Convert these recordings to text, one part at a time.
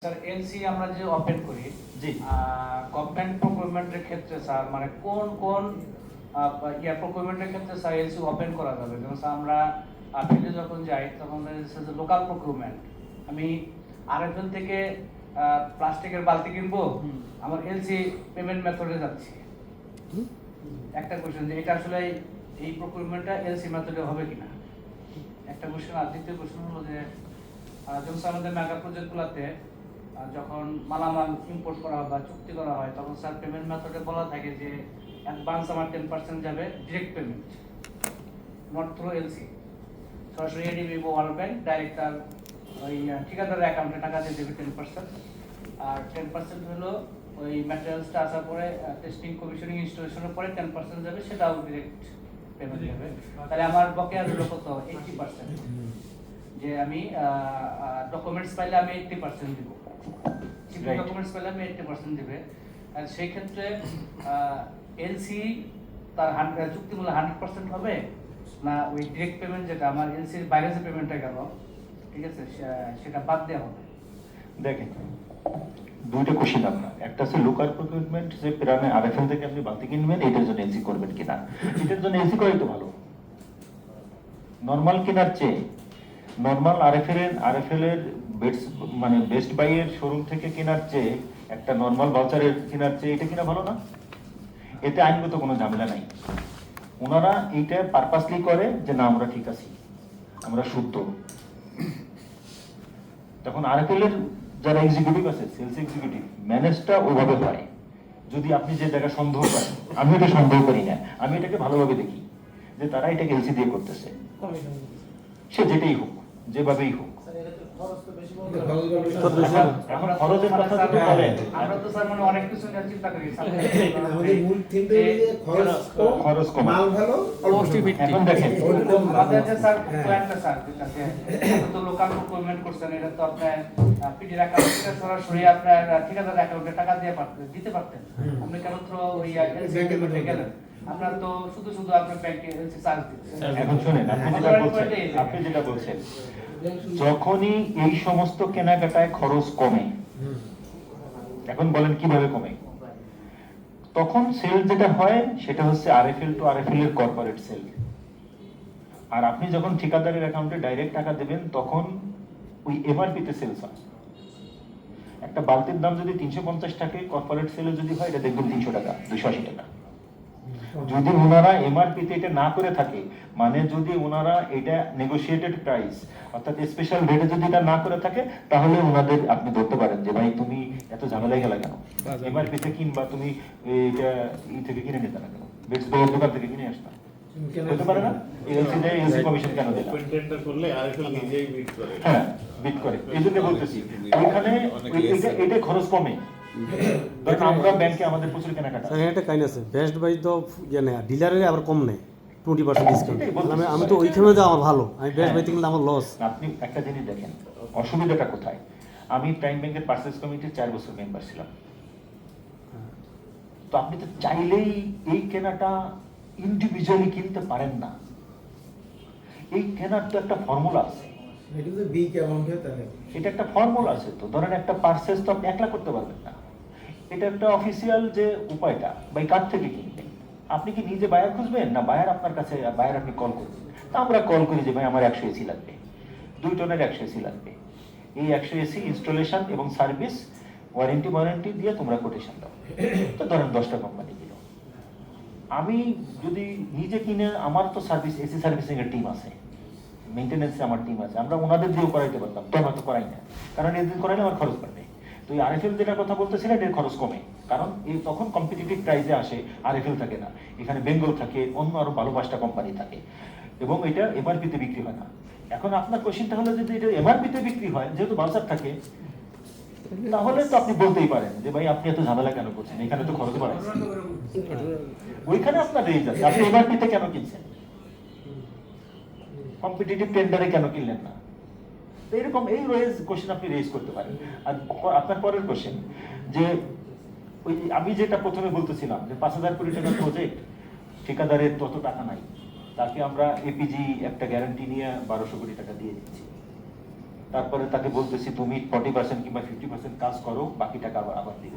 Sir LC আমরা যে open করি জি গভর্নমেন্ট প্রকিউরমেন্টের ক্ষেত্রে স্যার মানে কোন কোন প্রকিউরমেন্টের ক্ষেত্রে স্যার এলসি ওপেন করা যাবে? যেমন স্যার আমরা ফিল্ডে যখন যাই তখন লোকাল প্রকিউরমেন্ট, আমি আরএফএল থেকে প্লাস্টিকের বালতি কিনবো, আমার এলসি পেমেন্ট মেথডে যাচ্ছি। একটা কোশ্চেন যে এটা আসলে এই প্রকিউরমেন্টটা এলসি মেথডে হবে কিনা, একটা কোশ্চেন। আর দ্বিতীয় কোশ্চেন হলো যে যেমন আমাদের মেগা প্রজেক্টগুলোতে যখন মালামাল ইম্পোর্ট করা হয় বা চুক্তি করা হয় তখন স্যার পেমেন্ট মেথডে বলা থাকে যে অ্যাডভান্স আমার 10% যাবে direct payment, not through LC. সরাসরি এডিবি বা ওয়ার্ল্ড ব্যাংক ডাইরেক্ট তার ওই ঠিকাদারের অ্যাকাউন্টে টাকা দিয়ে দেবে 10%, আর 10% হলো ওই ম্যাটেরিয়ালসটা আসার পরে টেস্টিং কমিশনিং ইনস্টলেশনের পরে 10% যাবে, সেটাও ডিরেক্ট পেমেন্ট যাবে। তাহলে আমার বকেয়া হলো কত? 80%। যে আমি ডকুমেন্টস পাইলে আমি 80% দিব, ডকুমেন্টস পেলে আমি 80% দিবে। আর সেই ক্ষেত্রে এলসি তার চুক্তিমূল্য 100% হবে না ওই ডিরেক্ট পেমেন্ট যেটা আমার এলসির বাইরে যে পেমেন্টটা গেল, ঠিক আছে, সেটা বাদ দেওয়া হবে? দেখেন, দুইটা কোশ্চেন আপনার, একটা হচ্ছে লোকাল প্রকিউরমেন্ট, যে প্রাণে আরএফএল থেকে আপনি বালতি কিনবেন, এটার জন্য এলসি করবেন কিনা। এটার জন্য এলসি করাই তো ভালো। নরমাল কেনার চেয়ে নরমাল আরএফএল এর মানে বেস্ট বাই এর শোরুম থেকে কেনার চেয়ে একটা নরমাল ভাউচারের কেনার চেয়ে এটা কিনা ভালো না? এতে আইনগত কোনো ঝামেলা নাই। ওনারা এইটা পারপাসলি করে যে না আমরা ঠিক আছি, আমরা শুদ্ধ। তখন আরএফএল এর যারা এক্সিকিউটিভ আছে, সেলস এক্সিকিউটিভ, ম্যানেজটা ওইভাবে হয়। যদি আপনি যে জায়গায় সন্দেহ করেন, আমি এটা সন্দেহ করি না, আমি এটাকে ভালোভাবে দেখি যে তারা এটাকে এলসি দিয়ে করতেছে, সে যেটাই হোক, যেভাবেই হোক। এখন খরচের কথা যদি বলেন, আমরা তো স্যার মানে অনেক কিছু নিয়ে চিন্তা করি। আমাদের মূল থিমটা হলো যে খরচ কম, মাল ভালো, এখন দেখেন আমাদের যে স্যার প্ল্যানটা স্যার যেটা যে তো লোকাল প্রকিউরমেন্ট করছেন, এটা তো আপনার পিডির অ্যাকাউন্ট থেকে সরাসরি আপনার ঠিকাদার অ্যাকাউন্টে টাকা দিয়ে দিতে পারতেন, আপনি কেন তো ওই এলসি পেমেন্টে গেলেন? আপনার তো শুধু শুধু আপনার ব্যাংকে এলসি চার্জ দিচ্ছেন। এখন শুনেন, আপনি যেটা বলছেন যখনই এই সমস্ত কেনাকাটায় খরচ কমে, এখন বলেন কিভাবে কমে, তখন সেল যেটা হয় সেটা হচ্ছে আরএফএল টু আরএফএল এর কর্পোরেট সেল। আর আপনি যখন ঠিকাদারের অ্যাকাউন্টে ডাইরেক্ট টাকা দেবেন তখন ওই এমআরপি তে সেলস হয়। একটা বালতির দাম যদি 350 টাকা, কর্পোরেট সেলে যদি হয় এটা দেখবেন 300 টাকা, 280 টাকা। যদি ওনারা এমআরপি তে এটা না করে থাকে, মানে যদি ওনারা এটা নেগোশিয়েটেড প্রাইস অর্থাৎ স্পেশাল রেটে যদি এটা না করে থাকে, তাহলে ওনাদের আপনি ধরতে পারেন যে ভাই তুমি এত ঝামেলায় গেলা কেন, এমআরপি তে কিনবা তুমি এটা ই থেকে কিনে নিতে না কেন, বেস্ট বাই দোকান থেকে কিনে আসতা, হতে পারে না? এলসি দেয়, এলসি কমিশন কেন দিলা? টেন্ডার করলে আরএফএল নিজেই বিড করে। হ্যাঁ, বিড করে। এইজন্য বলতেছি ওইখানে এটা খরচ কমে। ধরেন আমরা ব্যাংকে আমাদের প্রচুর কেনাকাটা আছে, একটা কাইন আছে, বেস্ট বাই তো ইয়ে নেয়, ডিলারের আবার কম নেয় 20% ডিসকাউন্ট। আমি তো ওইখানে যাওয়া আমার ভালো, আমি বেস্ট বাই কিনলে আমার লস। আপনি একটা জিনিস দেখেন অসুবিধাটা কোথায়। আমি প্রাইম ব্যাংকের পারচেজ কমিটির 4 বছর মেম্বার ছিলাম। তো আপনি তো চাইলেই এই কেনাটা ইন্ডিভিজুয়ালি কিনতে পারেন না। এই কেনার তো একটা ফর্মুলা আছে, এটা তো বিগ অ্যামাউন্ট হয় তাহলে এটা একটা ফর্মুলা আছে। তো ধরেন একটা পারচেজ তো আপনি একলা করতে পারবেন না, এটা একটা অফিসিয়াল যে উপায়টা বাই কার থেকে কিনবেন। আপনি কি নিজে বায়ার খুঁজবেন না বায়ার আপনার কাছে, বায়ার আপনি কল করবেন? তা আমরা কল করি যে ভাই আমার 100 এসি লাগবে, 2 টনের 100 এসি লাগবে, এই 100 এসি ইনস্টলেশন এবং সার্ভিস ওয়ারেন্টি দিয়ে তোমরা কোটেশন দাও। তো ধরেন 10টা কোম্পানি দিল, আমি যদি নিজে কিনে, আমার তো সার্ভিস এসি সার্ভিসিং এর টিম আছে, মেইনটেনেন্সে আমার টিম আছে, আমরা ওনাদের দিয়েও করাইতে পারতাম, তো আমরা তো করাই না, কারণ এদিন করাইলে আমার খরচ বাড়বে। তো এই আরএফএল যেটা কথা বলতেছিলেন এর খরচ কমে, কারণ এই তখন কম্পিটিটিভ প্রাইসে আসে, আরএফএল থাকে না, এখানে বেঙ্গল থাকে, অন্য আরো ভালো 5টা কোম্পানি থাকে, এবং এটা এমআরপি তে বিক্রি হয় না। এখন আপনার কোশ্চেনটা হলো যদি এটা এমআরপি তে বিক্রি হয়, যেহেতু বাজার থাকে, তাহলে তো আপনি বলতেই পারেন যে ভাই আপনি এত ঝামেলা কেন করছেন, এখানে তো খরচ বাড়াইছে, ওইখানে আপনার রেঞ্জ আছে, আপনি এমআরপি তে কেন কিনছেন, কম্পিটিটিভ টেন্ডারে কেন কিনলেন না? এরকম এই কোশ্চেন আপনি রেজ করতে পারেন। আর আপনার পরের কোশ্চেন যে ওই আমি যেটা প্রথমে বলতেছিলাম যে 5,000 কোটি টাকার প্রজেক্ট, ঠিকাদারের তত টাকা নাই, তাকে আমরা এপিজি একটা গ্যারান্টি নিয়ে 1200 কোটি টাকা দিয়ে দিচ্ছি। তারপরে তাকে বলতেছি তুমি 40% কিংবা 50% কাজ করো, বাকি টাকা আবার দিব।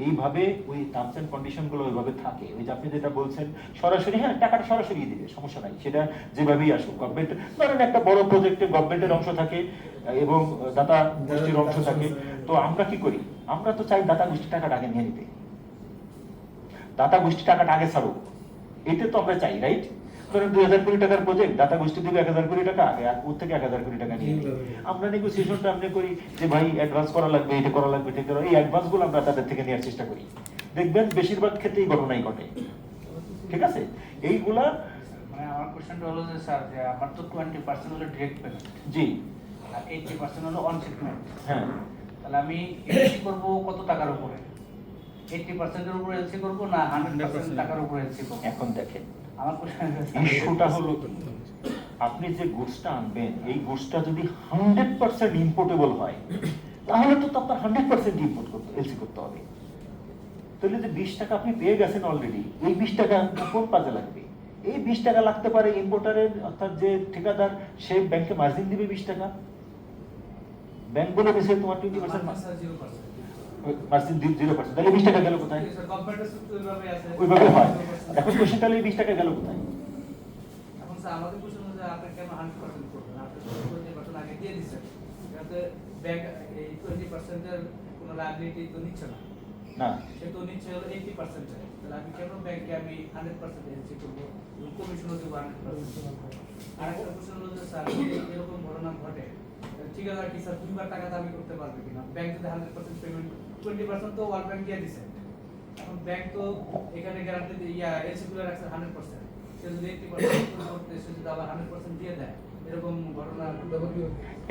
এইভাবে ওই টার্মস এন্ড কন্ডিশন গুলো ওইভাবে থাকে। ওই যে আপনি যেটা বলছেন সরাসরি, হ্যাঁ টাকাটা সরাসরি দিবে, সমস্যা নাই, সেটা যেভাবেই আসুক। গভর্নমেন্ট ধরেন একটা বড় প্রজেক্টে গভর্নমেন্টের অংশ থাকে এবং দাতা গোষ্ঠীর অংশ থাকে, তো আমরা কি করি, আমরা তো চাই দাতা গোষ্ঠী টাকাটা আগে নিয়ে নিতে, দাতা গোষ্ঠী টাকাটা আগে ছাড়ুক, এটা তো আমরা চাই, রাইট? ধরেন 2000 কোটি টাকার প্রজেক্ট, দাতা গোষ্ঠী দেবে 1000 কোটি টাকা, আগে ওর থেকে 1000 কোটি টাকা নিয়ে নিই। আমরা নেগোসিয়েশনটা আমরা করি যে ভাই অ্যাডভান্স করা লাগবে, এটা করা লাগবে, এটা করা, এই অ্যাডভান্স গুলো আমরা তাদের থেকে নেওয়ার চেষ্টা করি। দেখবেন বেশিরভাগ ক্ষেত্রেই ঘটনাই ঘটে, ঠিক আছে? এইগুলা মানে আমার কোশ্চেনটা হলো যে স্যার, যে আমার তো 20% হলো ডিরেক্ট পেমেন্ট, জি আর 80% হলো অন শিপমেন্ট। হ্যাঁ, তাহলে আমি এলসি করব কত টাকার উপরে? 80% এর উপরে এলসি করব না 100% টাকার উপরে এলসি করব? এখন দেখেন আমার কোশ্চেন ইস্যুটা হলো কি, আপনি যে গুডসটা আনবেন, এই গুডসটা যদি 100% ইম্পোর্টেবল হয়, তাহলে তো আপনার 100% ইম্পোর্ট করতে, এলসি করতে হবে। তাহলে যে 20 টাকা আপনি পেয়ে গেছেন অলরেডি, এই 20 টাকা কোন কাজে লাগবে? এই 20 টাকা লাগতে পারে ইম্পোর্টারের, অর্থাৎ যে ঠিকাদার, সে ব্যাংকে মার্জিন দিবে 20 টাকা, ব্যাংক বলে দিয়েছে তোমার 20% মার্জিন 0%, তাহলে 20 টাকা গেল কোথায়? ওইভাবে হয়। এখন কোশ্চেন, তাহলে এই 20 টাকা গেল কোথায়? এখন স্যার আমাদের কোশ্চেন হচ্ছে আপনি কেন 100% করবেন? আপনি তো 20% আগে দিয়ে দিচ্ছেন, যাতে ব্যাংক এই 20% এর কোনো লায়াবিলিটি তো নিচ্ছে না, না, সে তো নিচ্ছে হলো 80%, তাহলে আমি কেন ব্যাংকে আমি 100% এনসি করবো এবং কমিশনও দেবো 100%? আরেকটা কোশ্চেন হলো যে স্যার, যদি এরকম ঘটনা ঘটে, ঠিকাদার কি স্যার দুইবার টাকা দাবি করতে পারবে কিনা? ব্যাংক যদি 100% পেমেন্ট, 20% তো ওয়ার্ল্ড ব্যাংক দিয়ে দিচ্ছে, এখন ব্যাংক তো এখানে গ্যারান্টি এলসি গুলো রাখছে 100%, সে যদি 80% করতে, সে যদি আবার 100% দিয়ে দেয়, এরকম ঘটনা ঘটবে কি?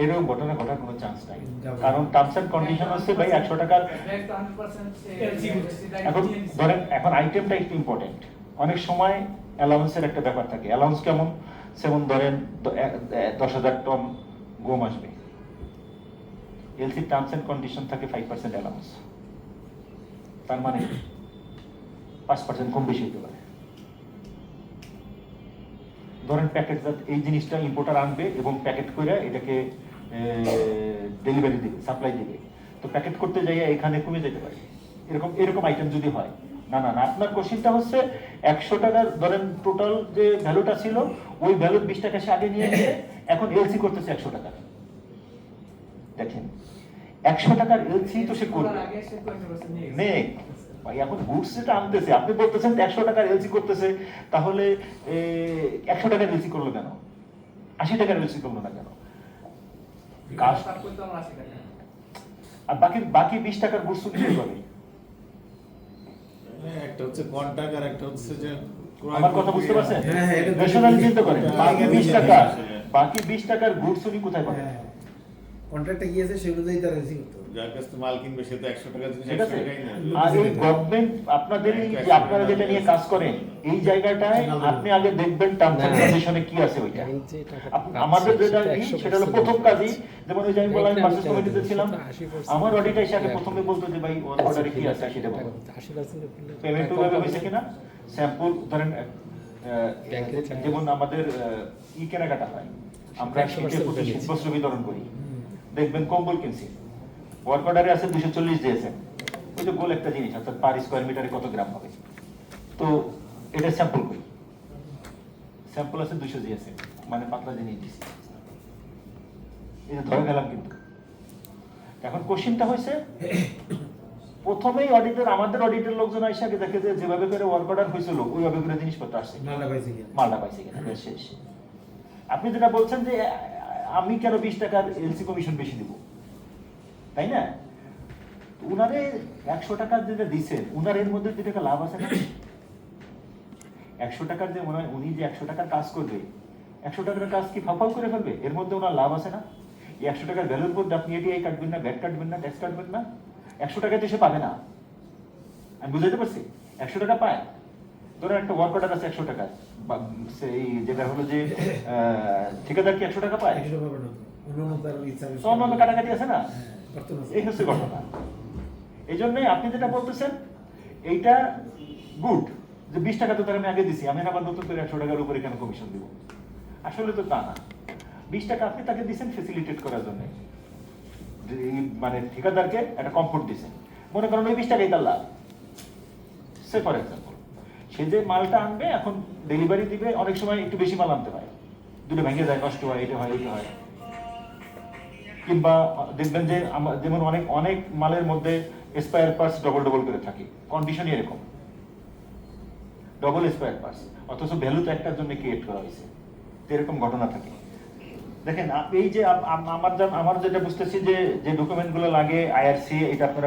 এরকম ঘটনা ঘটার কোনো চান্স নাই, কারণ টার্মস এন্ড কন্ডিশন হচ্ছে ভাই 100 টাকার। ব্যাংক তো 100% সে এখন ধরেন, এখন আইটেমটা একটু ইম্পর্টেন্ট। অনেক সময় অ্যালাউন্সের একটা ব্যাপার থাকে। অ্যালাউন্স কেমন? যেমন ধরেন 10,000 টন গম আসবে, এলসি টার্মস এন্ড কন্ডিশন থাকে 5% অ্যালাউন্স, তার মানে 5% কম বেশি হতে পারে। ধরেন প্যাকেটজাত এই জিনিসটা ইম্পোর্টার আনবে এবং প্যাকেট করে এটাকে ডেলিভারি দিবে, সাপ্লাই দিবে, তো প্যাকেট করতে যাইয়া এখানে কমে যেতে পারে, এরকম আইটেম যদি হয়। না না না, আপনার কোশ্চেনটা হচ্ছে 100 টাকার ধরেন টোটাল যে ভ্যালুটা ছিল, ওই ভ্যালুর 20 টাকা সে আগে নিয়ে গেছে, এখন এলসি করতেছে 100 টাকা। দেখেন 100 টাকার এলসি তো সে করবে আগে সে 20% নিয়ে গেছে। নে ভাই, এখন গুডস যেটা আনতেছে, আপনি বলতেছেন 100 টাকার এলসি করতেছে, তাহলে 100 টাকার এলসি করলো কেন? 80 টাকার এলসি করলো না কেন? কাজ কাজ করতে আমরা 80 টাকা। আর বাকি 20 টাকার গুডস কিনে পাবে। একটা হচ্ছে কন্ট্রাক্ট আর একটা হচ্ছে যে আমার কথা বুঝতে পারছেন? হ্যাঁ, হ্যাঁ, এটা রেশনালি চিন্তা করেন, এটা বাকি আগে 20 বুঝে টাকা, আসে। বাকি 20 টাকার গুডস উনি কোথায় পাবেন? হ্যাঁ, কন্ট্রাক্টটা গিয়েছে সেগুলোই তার রিসিভ করতে হবে। যার কাছ থেকে মাল কিনবে সে তো 100 টাকা জিনিস ঠিক 100 আছে? টাকাই নেয়। আর এই গভর্নমেন্ট আপনাদের এই যে আপনারা যেটা নিয়ে কাজ করেন, এই জায়গাটায় আপনি আগে দেখবেন টার্মস এন্ড কন্ডিশনে কি আছে ওইটা। আমাদের যেটা সেটা হলো প্রথম কাজই, যেমন ওই যে আমি বললাম পারচেজ কমিটিতে ছিলাম, আমার অডিট এসে আগে প্রথমে বলতো যে ভাই অর্ডারে কি আছে সেটা বলো, পেমেন্ট ওভাবে হয়েছে কিনা, স্যাম্পল ধরেন যেমন আমাদের কেনাকাটা হয়, আমরা শীতের প্রতি শীতবস্ত্র বিতরণ করি, দেখবেন কম্বল কিনছি, ওয়ার্ক অর্ডারে আছে 240 দিয়েছেন, ওই যে গোল একটা জিনিস, অর্থাৎ পার স্কোয়ার মিটারে কত গ্রাম হবে, তো এটা স্যাম্পল করি, স্যাম্পল আছে 200 দিয়েছে, মানে পাতলা জিনিস দিছি, এটা ধরে গেলাম। কিন্তু এখন কোশ্চেনটা হয়েছে, প্রথমেই অডিটর, আমাদের অডিটের লোকজন আইসা আগে দেখে যে যেভাবে করে ওয়ার্ক অর্ডার হয়েছিল ওইভাবে করে জিনিসপত্র আসছে, মালটা পাইছে কিনা? মালটা পাইছে কিনা, বেশ শেষ। আপনি যেটা বলছেন যে আমি কেন 20 টাকার এলসি কমিশন বেশি দিব, তাই না? উনারে 100 টাকার যেটা দিচ্ছেন, উনার এর মধ্যে 2 টাকা লাভ আছে না? 100 টাকার যে উনি যে 100 টাকার কাজ করবে, 100 টাকার কাজ কি ফাফাও করে ফেলবে? এর মধ্যে ওনার লাভ আছে না? এই 100 টাকার ভ্যালুর মধ্যে আপনি এটিআই কাটবেন না, ভ্যাট কাটবেন না, ট্যাক্স কাটবেন না, 100 টাকাতে সে পাবে না। আমি বুঝাইতে পারছি? 100 টাকা পায়, ধরেন একটা ওয়ার্ক অর্ডার আছে 100 টাকা, সেই যেটা হলো যে ঠিকাদার কি 100 টাকা পায়? 100 টাকা পাবে না তো। অন্যান্য তার ইচ্ছা তো অন্যান্য কাটাকাটি আছে না? হ্যাঁ, করতে পারছে। এই হচ্ছে ঘটনা। এই জন্যই আপনি যেটা বলতেছেন এইটা গুড, যে 20 টাকা তো তার আমি আগে দিছি, আমি আবার নতুন করে 100 টাকার উপরে কেন কমিশন দিব? আসলে তো তা না, 20 টাকা আপনি তাকে দিচ্ছেন ফেসিলিটেট করার জন্য, মানে ঠিকাদারকে একটা কমফোর্ট দিছে, মনে করেন ওই 20 টাকাই তার লাভ, সে ফর এক্সাম্পল। সে যে মালটা আনবে, এখন ডেলিভারি দিবে, অনেক সময় একটু বেশি মাল আনতে হয়, দুটো ভেঙে যায়, নষ্ট হয়, এটা হয়, এটা হয়। কিংবা দেখবেন যে যেমন অনেক অনেক মালের মধ্যে স্পেয়ার পার্টস ডবল ডবল করে থাকে, কন্ডিশনই এরকম, ডবল স্পেয়ার পার্টস, অথচ ভ্যালু তো একটার জন্য ক্রিয়েট করা হয়েছে, তো এরকম ঘটনা থাকে। দেখেন এই যে আমার যেটা বুঝতেছি যে ডকুমেন্টগুলো লাগে, IRC, এটা আপনারা